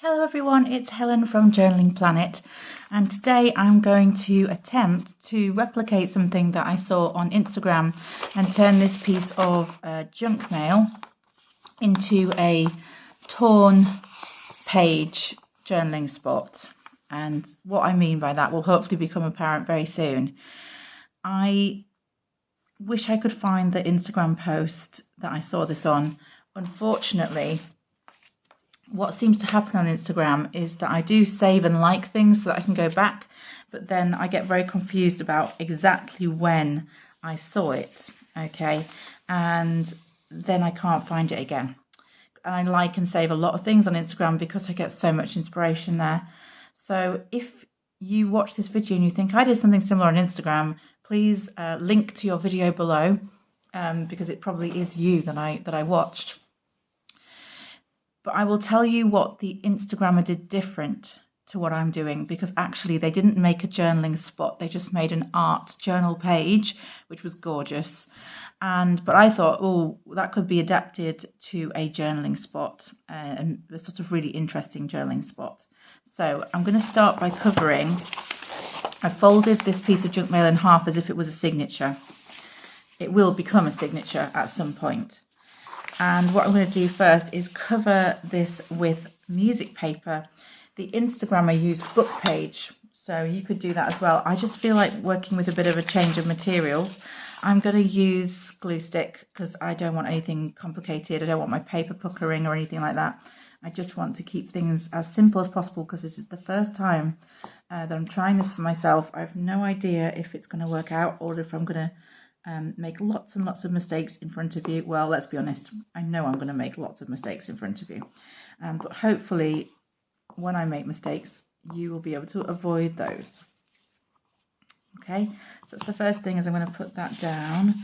Hello everyone, it's Helen from Journaling Planet, and today I'm going to attempt to replicate something that I saw on Instagram and turn this piece of junk mail into a torn page journaling spot. And what I mean by that will hopefully become apparent very soon. I wish I could find the Instagram post that I saw this on. Unfortunately, what seems to happen on Instagram is that I do save and like things so that I can go back, but then I get very confused about exactly when I saw it, okay? And then I can't find it again. And I like and save a lot of things on Instagram because I get so much inspiration there. So if you watch this video and you think I did something similar on Instagram, please link to your video below, because it probably is you that I watched. But I will tell you what the Instagrammer did different to what I'm doing, because actually they didn't make a journaling spot. They just made an art journal page, which was gorgeous. But I thought, oh, that could be adapted to a journaling spot, a sort of really interesting journaling spot. So I'm going to start by covering. I folded this piece of junk mail in half as if it was a signature. It will become a signature at some point. And what I'm going to do first is cover this with music paper. The Instagrammer used book page, so you could do that as well. I just feel like working with a bit of a change of materials. I'm going to use glue stick because I don't want anything complicated. I don't want my paper puckering or anything like that. I just want to keep things as simple as possible because this is the first time that I'm trying this for myself. I have no idea if it's going to work out or if I'm going to make lots and lots of mistakes in front of you. Well, let's be honest, I know I'm going to make lots of mistakes in front of you, but hopefully when I make mistakes you will be able to avoid those. Okay, so that's the first thing, is I'm going to put that down,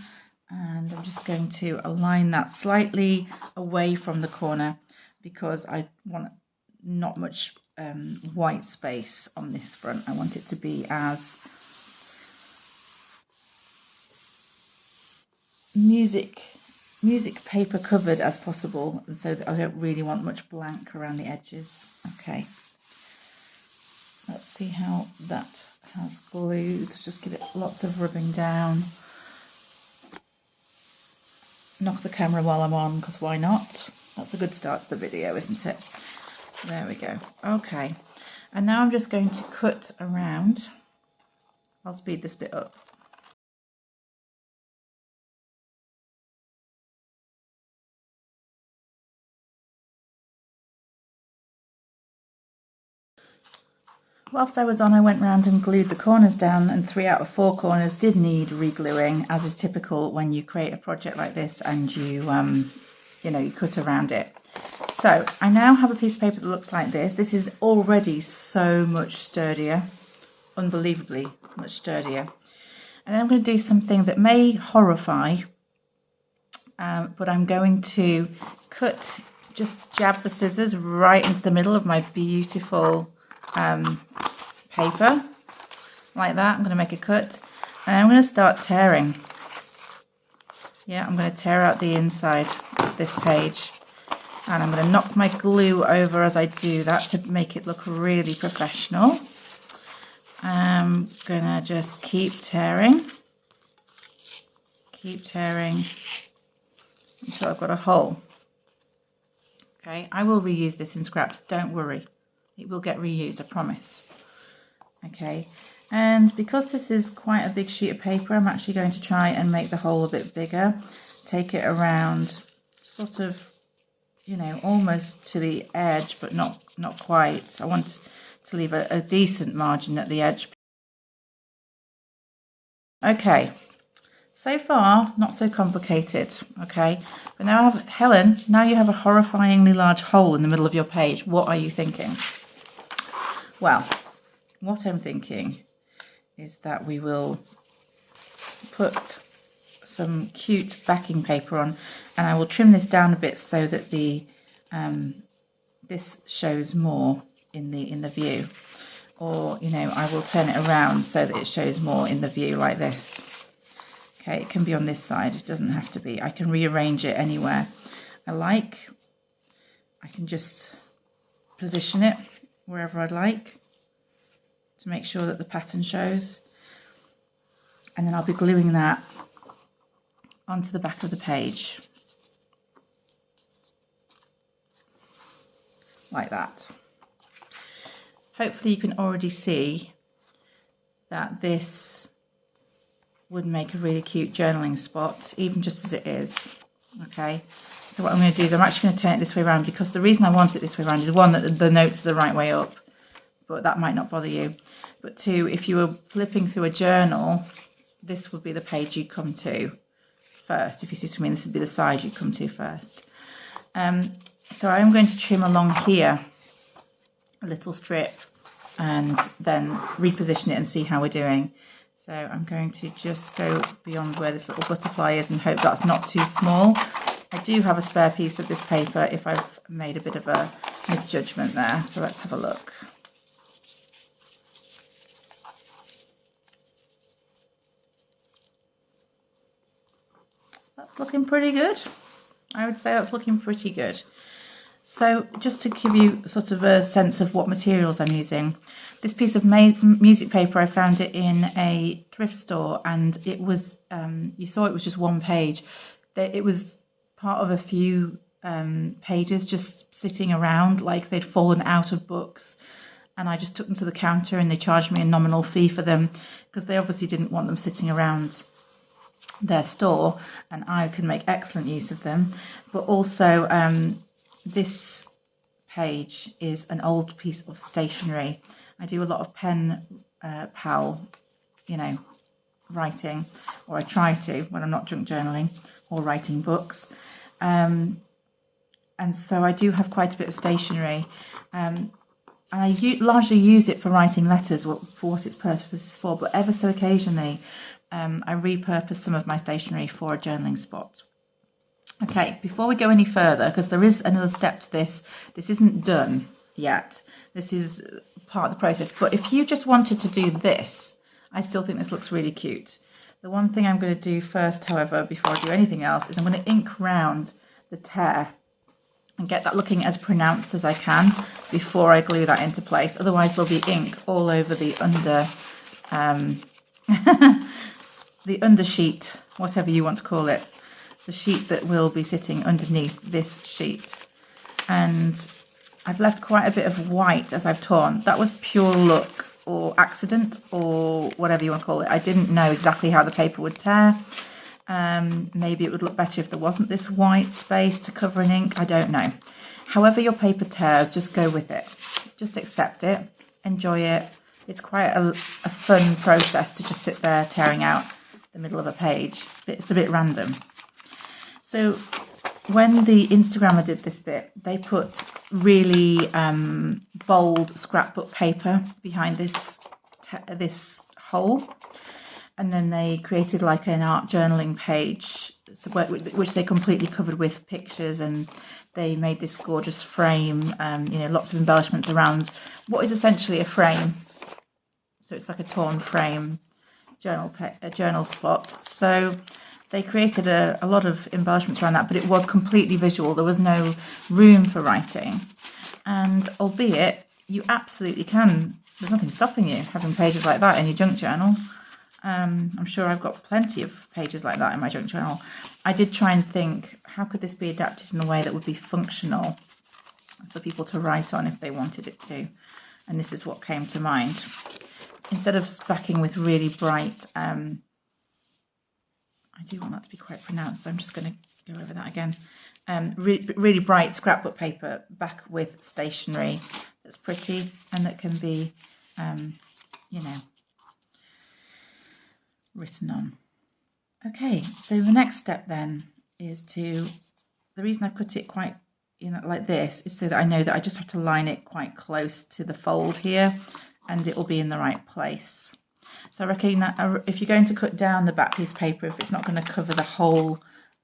and I'm just going to align that slightly away from the corner because I want not much white space on this front. I want it to be as music paper covered as possible, and so that I don't really want much blank around the edges. Okay, let's see how that has glued. Just give it lots of rubbing down. Knock the camera while I'm on, because why not? That's a good start to the video, isn't it? There we go. Okay, and now I'm just going to cut around. I'll speed this bit up. Whilst I was on, I went round and glued the corners down, and 3 out of 4 corners did need re-gluing, as is typical when you create a project like this and you you cut around it. So I now have a piece of paper that looks like this. This is already so much sturdier, unbelievably much sturdier. And then I'm going to do something that may horrify, but I'm going to just jab the scissors right into the middle of my beautiful paper like that. I'm going to make a cut, and I'm going to start tearing. Yeah, I'm going to tear out the inside of this page, and I'm going to knock my glue over as I do that to make it look really professional. I'm going to just keep tearing until I've got a hole. Okay, I will reuse this in scraps, don't worry. It will get reused, I promise. Okay, and because this is quite a big sheet of paper, I'm actually going to try and make the hole a bit bigger. Take it around, sort of, almost to the edge, but not quite. I want to leave a decent margin at the edge. Okay, so far, not so complicated, okay? But now I have, Helen, now you have a horrifyingly large hole in the middle of your page. What are you thinking? Well, what I'm thinking is that we will put some cute backing paper on, and I will trim this down a bit so that the this shows more in the view, or I will turn it around so that it shows more in the view like this. Okay, it can be on this side, it doesn't have to be. I can rearrange it anywhere I like. I can just position it wherever I'd like to make sure that the pattern shows. And then I'll be gluing that onto the back of the page. Like that. Hopefully you can already see that this would make a really cute journaling spot, even just as it is. Okay, so what I'm going to do is I'm actually going to turn it this way around, because the reason I want it this way around is, one, that the notes are the right way up, but that might not bother you. But two, if you were flipping through a journal, this would be the page you'd come to first. If you see what I mean, this would be the side you'd come to first. So I'm going to trim along here a little strip and then reposition it and see how we're doing. So I'm going to just go beyond where this little butterfly is and hope that's not too small. I do have a spare piece of this paper if I've made a bit of a misjudgment there. So let's have a look. That's looking pretty good. I would say that's looking pretty good. So just to give you sort of a sense of what materials I'm using, this piece of music paper, I found it in a thrift store, and it was, you saw it was just one page. It was part of a few pages just sitting around, like they'd fallen out of books. And I just took them to the counter and they charged me a nominal fee for them, because they obviously didn't want them sitting around their store, and I can make excellent use of them. But also, this page is an old piece of stationery. I do a lot of pen pal, writing, or I try to when I'm not junk journaling or writing books. And so I do have quite a bit of stationery. And I largely use it for writing letters, for what its purpose is for, but ever so occasionally I repurpose some of my stationery for a journaling spot. Okay, before we go any further, because there is another step to this, this isn't done yet. This is part of the process. But if you just wanted to do this, I still think this looks really cute. The one thing I'm going to do first, however, before I do anything else, is I'm going to ink round the tear and get that looking as pronounced as I can before I glue that into place. Otherwise there'll be ink all over the the undersheet, whatever you want to call it. The sheet that will be sitting underneath this sheet. And I've left quite a bit of white as I've torn. That was pure luck or accident or whatever you want to call it. I didn't know exactly how the paper would tear. Maybe it would look better if there wasn't this white space to cover in ink. I don't know. However your paper tears, just go with it. Just accept it. Enjoy it. It's quite a fun process to just sit there tearing out the middle of a page. It's a bit random. So when the Instagrammer did this bit, they put really bold scrapbook paper behind this hole, and then they created like an art journaling page, which they completely covered with pictures, and they made this gorgeous frame. Lots of embellishments around what is essentially a frame. So it's like a torn frame journal spot. So they created a lot of embellishments around that, but it was completely visual. There was no room for writing. And albeit you absolutely can, there's nothing stopping you having pages like that in your junk journal. I'm sure I've got plenty of pages like that in my junk journal. I did try and think, how could this be adapted in a way that would be functional for people to write on if they wanted it to? And this is what came to mind. Instead of backing with really bright, I do want that to be quite pronounced, so I'm just going to go over that again. Really bright scrapbook paper, back with stationery that's pretty and that can be, written on. Okay, so the next step then is the reason I put it quite, like this, is so that I know that I just have to line it quite close to the fold here, and it will be in the right place. So I reckon that if you're going to cut down the back piece of paper, if it's not going to cover the whole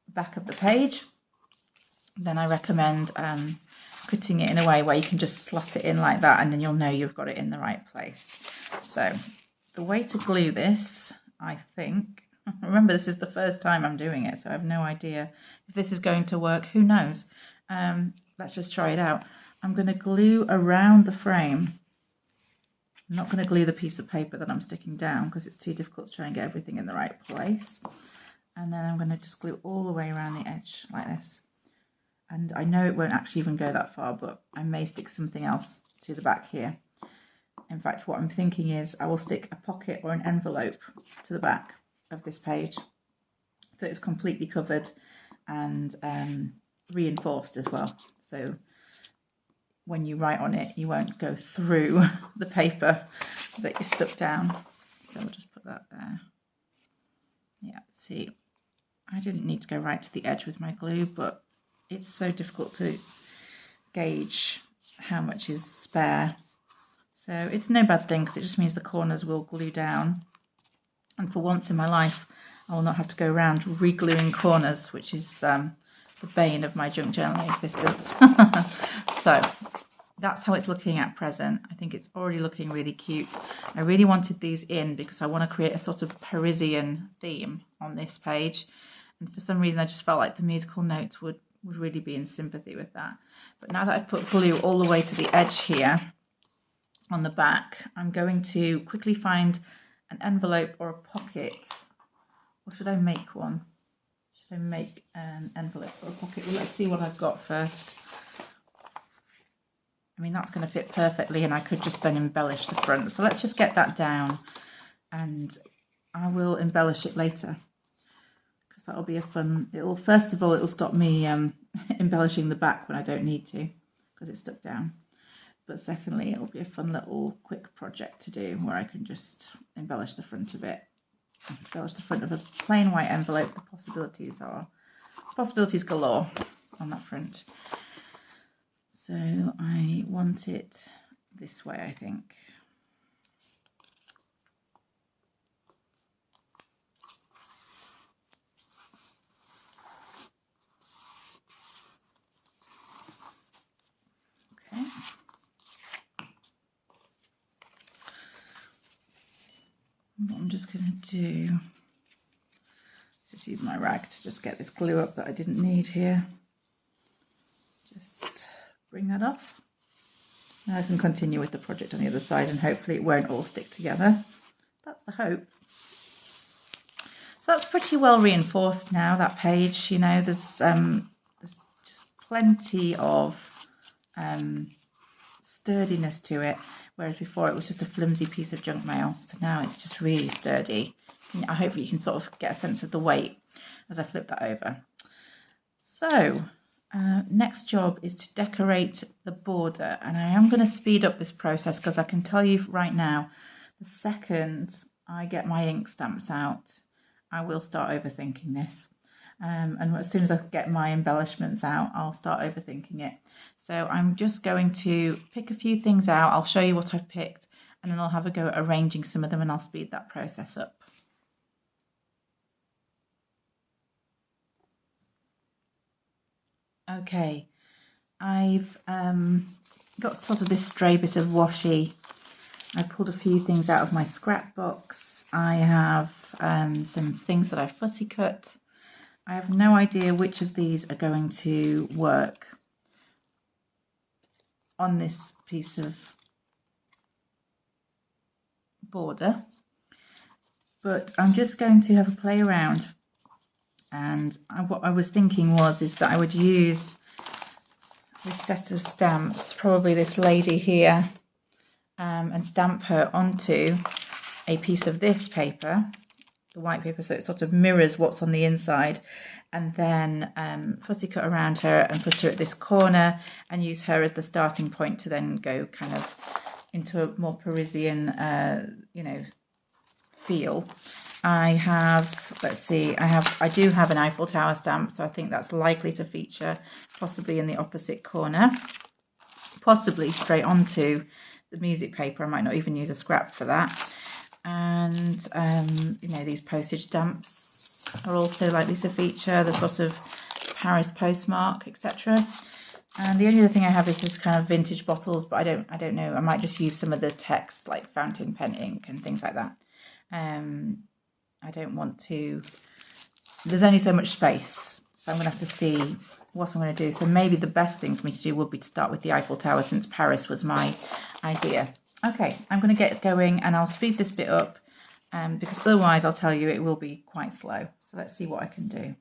back of the page, then I recommend cutting it in a way where you can just slot it in like that, and then you'll know you've got it in the right place. So the way to glue this, I think, remember this is the first time I'm doing it, so I have no idea if this is going to work. Who knows? Let's just try it out. I'm going to glue around the frame. I'm not going to glue the piece of paper that I'm sticking down because it's too difficult to try and get everything in the right place. And then I'm going to just glue all the way around the edge like this. And I know it won't actually even go that far, but I may stick something else to the back here. In fact, what I'm thinking is I will stick a pocket or an envelope to the back of this page, so it's completely covered and reinforced as well. So when you write on it, you won't go through the paper that you stuck down. So I'll just put that there. Yeah, see, I didn't need to go right to the edge with my glue, but it's so difficult to gauge how much is spare. So it's no bad thing because it just means the corners will glue down. And for once in my life, I will not have to go around re-gluing corners, which is the bane of my junk journaling existence. So that's how it's looking at present. I think it's already looking really cute. I really wanted these in because I want to create a sort of Parisian theme on this page. And for some reason, I just felt like the musical notes would really be in sympathy with that. But now that I've put glue all the way to the edge here on the back, I'm going to quickly find an envelope or a pocket. Or should I make one? Should I make an envelope or a pocket? Well, let's see what I've got first. I mean, that's going to fit perfectly, and I could just then embellish the front. So let's just get that down, and I will embellish it later, because that'll be a fun. First of all, it'll stop me embellishing the back when I don't need to, because it's stuck down. But secondly, it'll be a fun little quick project to do where I can just embellish the front of it. Embellish the front of a plain white envelope. The possibilities galore on that front. So I want it this way, I think. Okay. What I'm just going to do is just use my rag to just get this glue up that I didn't need here. Just bring that off. Now I can continue with the project on the other side, and hopefully it won't all stick together. That's the hope. So that's pretty well reinforced now, that page. You know, there's just plenty of sturdiness to it, whereas before it was just a flimsy piece of junk mail. So now it's just really sturdy. Hopefully you can sort of get a sense of the weight as I flip that over. So next job is to decorate the border, and I am going to speed up this process because I can tell you right now, the second I get my ink stamps out, I will start overthinking this. And as soon as I get my embellishments out, I'll start overthinking it. So I'm just going to pick a few things out. I'll show you what I've picked, and then I'll have a go at arranging some of them, and I'll speed that process up. Okay, I've got sort of this stray bit of washi. I pulled a few things out of my scrapbooks. I have some things that I fussy cut. I have no idea which of these are going to work on this piece of border, but I'm just going to have a play around. And what I was thinking is that I would use this set of stamps, probably this lady here, and stamp her onto a piece of this paper, the white paper, so it sort of mirrors what's on the inside, and then fussy cut around her and put her at this corner and use her as the starting point to then go kind of into a more Parisian, feel. I have, let's see, I do have an Eiffel Tower stamp, so I think that's likely to feature possibly in the opposite corner, possibly straight onto the music paper. I might not even use a scrap for that. And, these postage stamps are also likely to feature, the sort of Paris postmark, etc. And the only other thing I have is this kind of vintage bottles, but I don't know. I might just use some of the text like fountain pen ink and things like that. I don't want to, there's only so much space, so I'm going to have to see what I'm going to do. So maybe the best thing for me to do would be to start with the Eiffel Tower, since Paris was my idea. Okay, I'm going to get going and I'll speed this bit up because otherwise I'll tell you it will be quite slow. So let's see what I can do.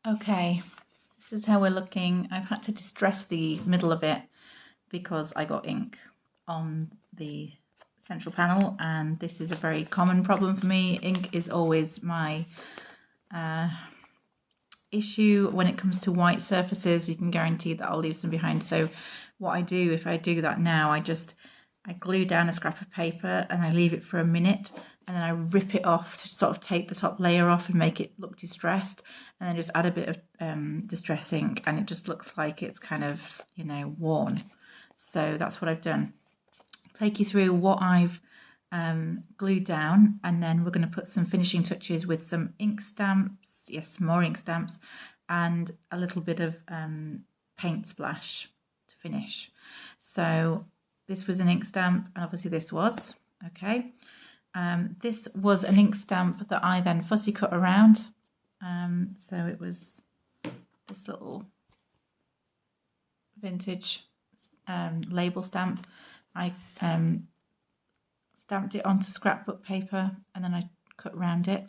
Okay, this is how we're looking. I've had to distress the middle of it because I got ink on the central panel, and this is a very common problem for me. Ink is always my issue when it comes to white surfaces. You can guarantee that I'll leave some behind. So what I do, if I do that now, I glue down a scrap of paper and I leave it for a minute, and then I rip it off to sort of take the top layer off and make it look distressed, and then just add a bit of distress ink, and it just looks like it's kind of, you know, worn. So that's what I've done. I'll take you through what I've glued down, and then we're going to put some finishing touches with some ink stamps, yes, more ink stamps, and a little bit of paint splash to finish. So this was an ink stamp, and obviously this was, okay. This was an ink stamp that I then fussy cut around. So it was this little vintage label stamp. I stamped it onto scrapbook paper and then I cut around it.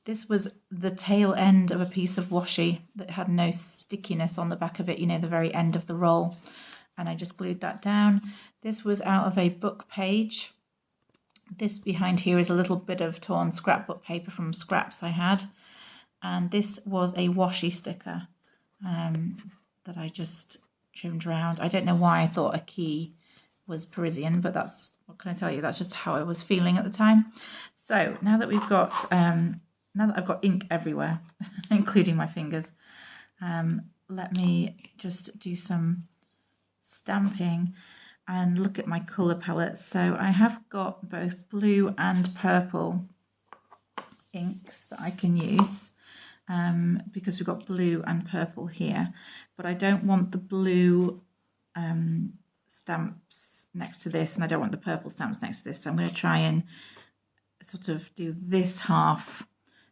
This was the tail end of a piece of washi that had no stickiness on the back of it, you know, the very end of the roll, and I just glued that down. This was out of a book page. This behind here is a little bit of torn scrapbook paper from scraps I had, and this was a washi sticker that I just trimmed around. I don't know why I thought a key was Parisian, but that's what can I tell you? That's just how I was feeling at the time. So now that we've got, now that I've got ink everywhere, including my fingers, let me just do some stamping and look at my colour palette. So I have got both blue and purple inks that I can use, because we've got blue and purple here, but I don't want the blue stamps next to this, and I don't want the purple stamps next to this, so I'm going to try and sort of do this half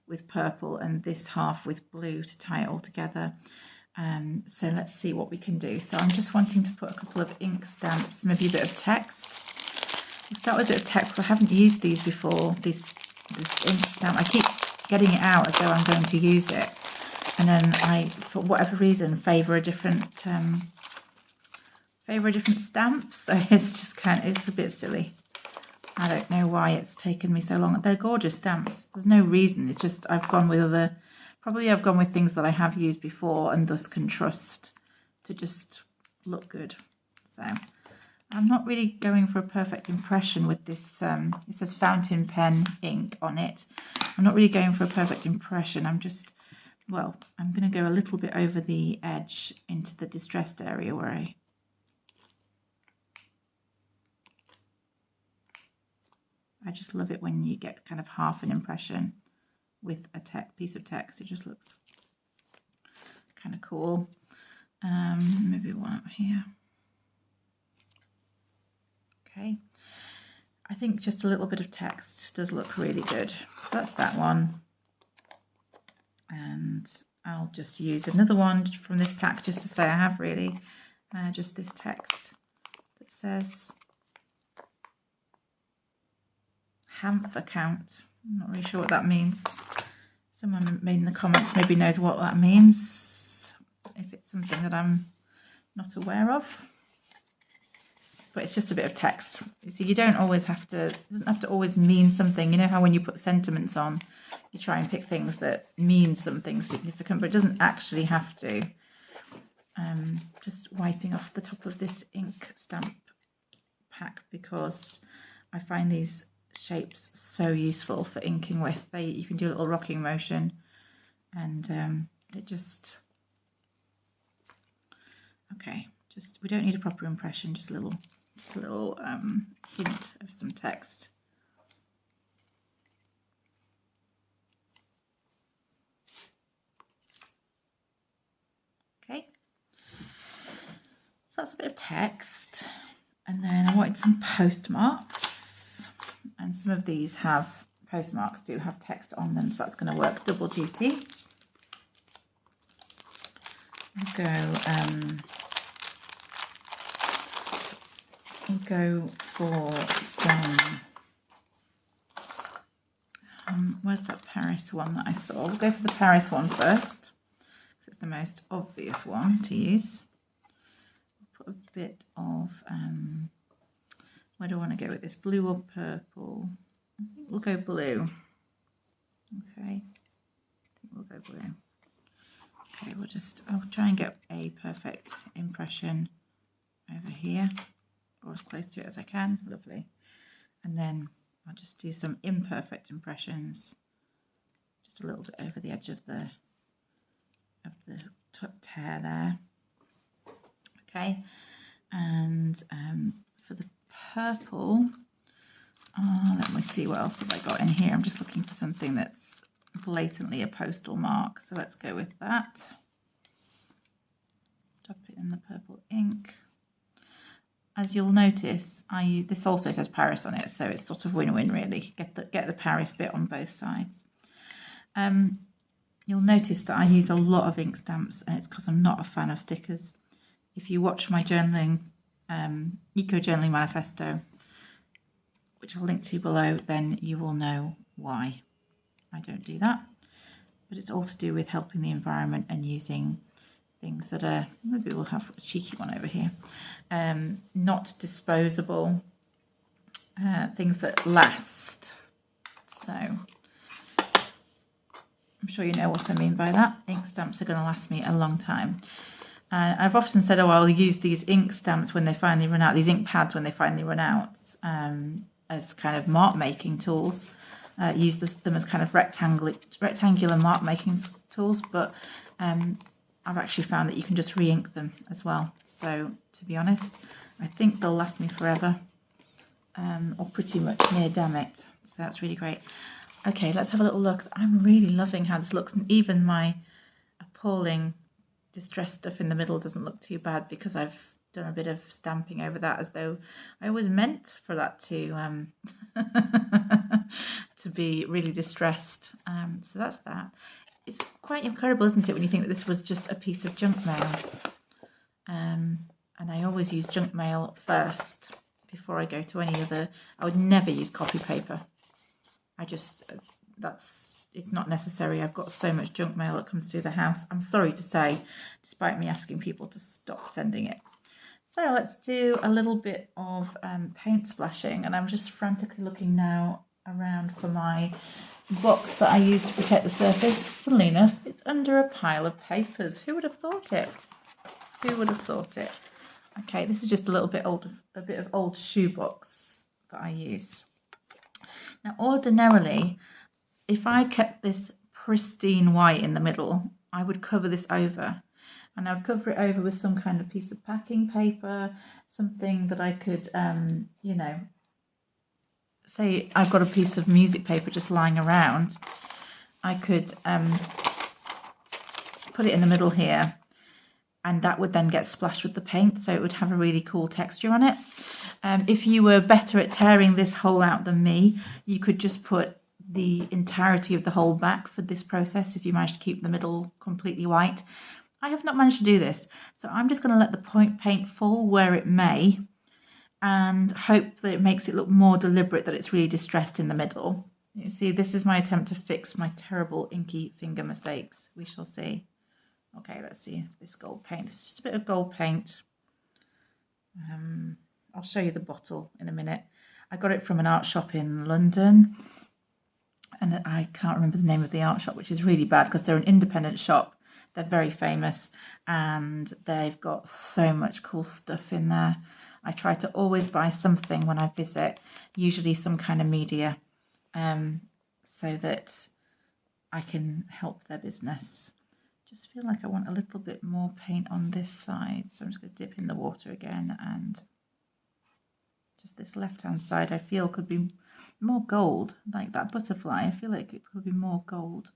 with purple and this half with blue to tie it all together. So let's see what we can do. So I'm just wanting to put a couple of ink stamps, maybe a bit of text. We'll start with a bit of text because I haven't used these before, this ink stamp. I keep getting it out as though I'm going to use it, and then I, for whatever reason, favour a different stamp. So it's just it's a bit silly. I don't know why it's taken me so long. They're gorgeous stamps. There's no reason. It's just I've gone with I've gone with things that I have used before and thus can trust to just look good. So I'm not really going for a perfect impression with this. It says fountain pen ink on it. I'm not really going for a perfect impression. I'm just, well, I'm going to go a little bit over the edge into the distressed area where I just love it when you get kind of half an impression with a piece of text. It just looks kind of cool. Maybe one up here. Okay, I think just a little bit of text does look really good. So that's that one. And I'll just use another one from this pack just to say I have really just this text that says Hamp account. I'm not really sure what that means. Someone in the comments maybe knows what that means, if it's something that I'm not aware of. But it's just a bit of text. You see, you don't always have to, it doesn't have to always mean something. You know how when you put sentiments on, you try and pick things that mean something significant, but it doesn't actually have to. Just wiping off the top of this ink stamp pack because I find these shapes so useful for inking with. You can do a little rocking motion, and it just, okay, just, we don't need a proper impression, just a little hint of some text. Okay, so that's a bit of text, and then I wanted some postmarks, and some of these have postmarks, do have text on them, so that's going to work double duty. We'll go for some, where's that Paris one that I saw? We'll go for the Paris one first, because it's the most obvious one to use. We'll put a bit of, where do I want to go with this? Blue or purple? I think we'll go blue. Okay, I think we'll go blue. Okay, I'll try and get a perfect impression over here, or as close to it as I can. Lovely. And then I'll just do some imperfect impressions, just a little bit over the edge of the tear there. Okay, and for the purple, let me see, what else have I got in here? I'm just looking for something that's blatantly a postal mark, so let's go with that. Drop it in the purple ink. As you'll notice, this also says Paris on it, so it's sort of win-win really. Get the Paris bit on both sides. You'll notice that I use a lot of ink stamps, and it's because I'm not a fan of stickers. If you watch my journaling, eco-journaling manifesto, which I'll link to below, then you will know why I don't do that. But it's all to do with helping the environment and using things that are, maybe we'll have a cheeky one over here, not disposable, things that last. So I'm sure you know what I mean by that. Ink stamps are going to last me a long time. I've often said, oh, I'll use these ink stamps when they finally run out, these ink pads when they finally run out, as kind of mark making tools. Use them as kind of rectangular mark making tools, but I've actually found that you can just re-ink them as well. So to be honest, I think they'll last me forever, or pretty much near damn it. So that's really great. Okay, let's have a little look. I'm really loving how this looks, and even my appalling distressed stuff in the middle doesn't look too bad because I've done a bit of stamping over that, as though I was meant for that to to be really distressed. So that's that. It's quite incredible, isn't it, when you think that this was just a piece of junk mail. And I always use junk mail first before I go to any other. I would never use copy paper. It's not necessary. I've got so much junk mail that comes through the house, I'm sorry to say, despite me asking people to stop sending it. So let's do a little bit of paint splashing, and I'm just frantically looking now around for my box that I use to protect the surface. Funnily enough, it's under a pile of papers. Who would have thought it? Who would have thought it? Okay, this is just a little bit of old shoebox that I use. Now, ordinarily, if I kept this pristine white in the middle, I would cover this over, and I would cover it over with some kind of piece of packing paper, something that I could, you know, say I've got a piece of music paper just lying around. I could put it in the middle here, and that would then get splashed with the paint, so it would have a really cool texture on it. If you were better at tearing this hole out than me, you could just put the entirety of the hole back for this process if you manage to keep the middle completely white. I have not managed to do this, so I'm just going to let the paint fall where it may and hope that it makes it look more deliberate, that it's really distressed in the middle. You see, this is my attempt to fix my terrible inky finger mistakes. We shall see. Okay, let's see if this gold paint, this is just a bit of gold paint. I'll show you the bottle in a minute. I got it from an art shop in London, and I can't remember the name of the art shop, which is really bad because they're an independent shop. They're very famous and they've got so much cool stuff in there. I try to always buy something when I visit, usually some kind of media, so that I can help their business. Just feel like I want a little bit more paint on this side, so I'm just going to dip in the water again, and just this left hand side I feel could be more gold, like that butterfly. I feel like it could be more gold,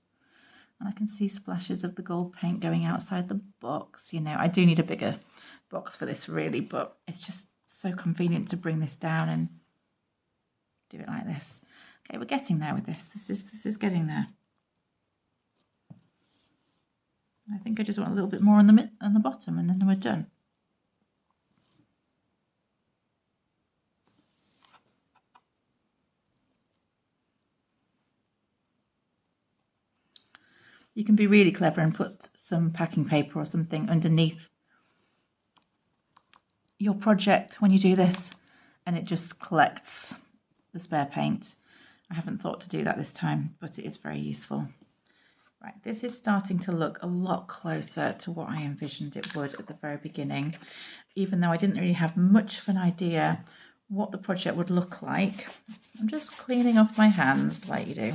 and I can see splashes of the gold paint going outside the box. You know, I do need a bigger box for this really, but it's just so convenient to bring this down and do it like this. Okay, we're getting there with this. This is getting there. I think I just want a little bit more on the bottom, and then we're done. You can be really clever and put some packing paper or something underneath your project when you do this, and it just collects the spare paint. I haven't thought to do that this time, but it is very useful. Right, this is starting to look a lot closer to what I envisioned it would at the very beginning, even though I didn't really have much of an idea what the project would look like. I'm just cleaning off my hands like you do.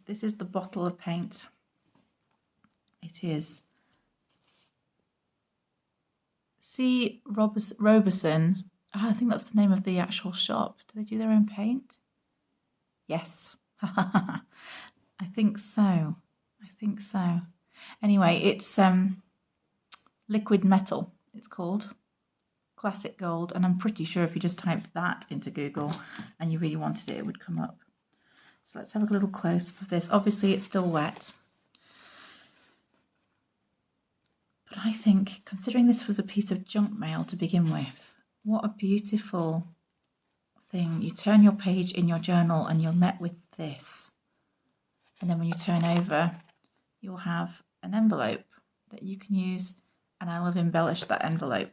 This is the bottle of paint. It is C. Roberson. Oh, I think that's the name of the actual shop. Do they do their own paint? Yes. I think so. I think so. Anyway, it's liquid metal, it's called. Classic gold. And I'm pretty sure if you just typed that into Google and you really wanted it, it would come up. So let's have a little close-up of this. Obviously, it's still wet. But I think, considering this was a piece of junk mail to begin with, what a beautiful thing. You turn your page in your journal and you're met with this. And then when you turn over, you'll have an envelope that you can use, and I will have embellished that envelope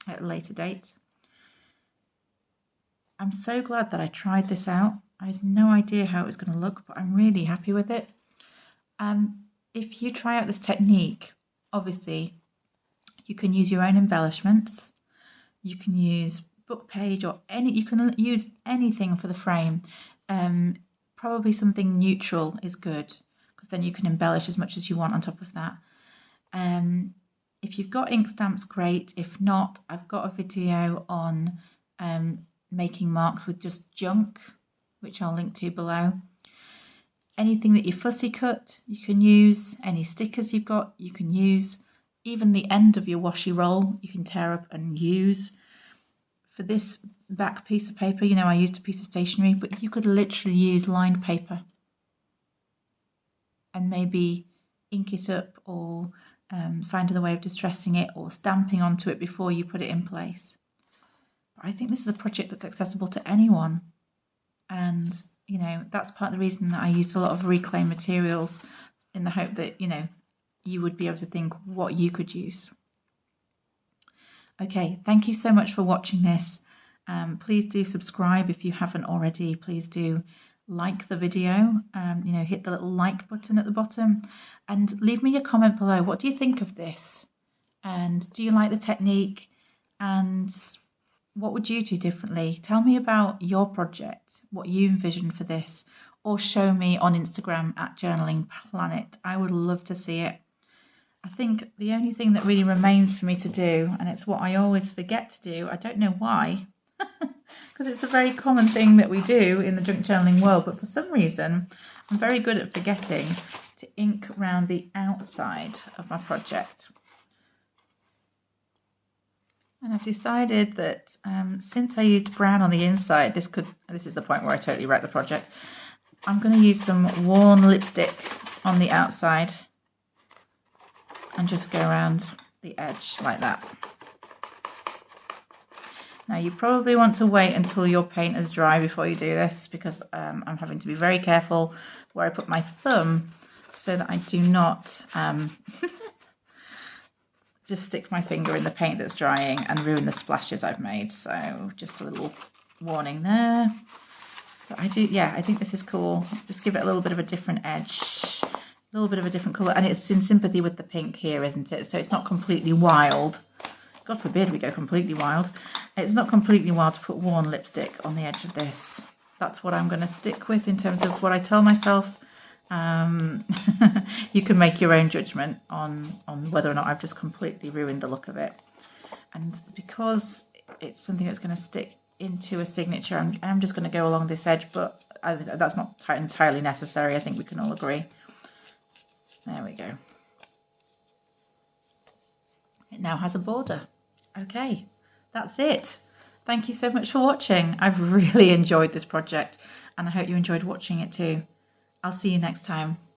at a later date. I'm so glad that I tried this out. I had no idea how it was going to look, but I'm really happy with it. If you try out this technique Obviously, you can use your own embellishments. You can use book page or you can use anything for the frame. Probably something neutral is good, because then you can embellish as much as you want on top of that. If you've got ink stamps, great. If not, I've got a video on making marks with just junk, which I'll link to below. Anything that you fussy cut, you can use. Any stickers you've got, you can use. Even the end of your washi roll, you can tear up and use. For this back piece of paper, I used a piece of stationery, but you could literally use lined paper and maybe ink it up, or find another way of distressing it, or stamping onto it before you put it in place. But I think this is a project that's accessible to anyone. And, that's part of the reason that I used a lot of reclaimed materials, in the hope that, you would be able to think what you could use. Okay, thank you so much for watching this. Please do subscribe if you haven't already. Please do like the video, hit the little like button at the bottom, and leave me a comment below. What do you think of this? And do you like the technique? And what would you do differently? Tell me about your project, what you envision for this, or show me on Instagram at Journaling Planet. I would love to see it. I think the only thing that really remains for me to do, and it's what I always forget to do, I don't know why, because it's a very common thing that we do in the junk journaling world, but for some reason I'm very good at forgetting to ink around the outside of my project. And I've decided that since I used brown on the inside, this is the point where I totally wreck the project. I'm going to use some worn lipstick on the outside and just go around the edge like that. Now, you probably want to wait until your paint is dry before you do this, because I'm having to be very careful where I put my thumb so that I do not just stick my finger in the paint that's drying and ruin the splashes I've made. So just a little warning there. But I think this is cool. Just give it a little bit of a different edge, a little bit of a different colour, and it's in sympathy with the pink here, isn't it? So it's not completely wild. God forbid we go completely wild. It's not completely wild to put worn lipstick on the edge of this. That's what I'm going to stick with in terms of what I tell myself. You can make your own judgment on whether or not I've just completely ruined the look of it. And because it's something that's going to stick into a signature, I'm just going to go along this edge, but that's not entirely necessary. I think we can all agree. There we go. It now has a border. Okay, that's it. Thank you so much for watching. I've really enjoyed this project, and I hope you enjoyed watching it too. I'll see you next time.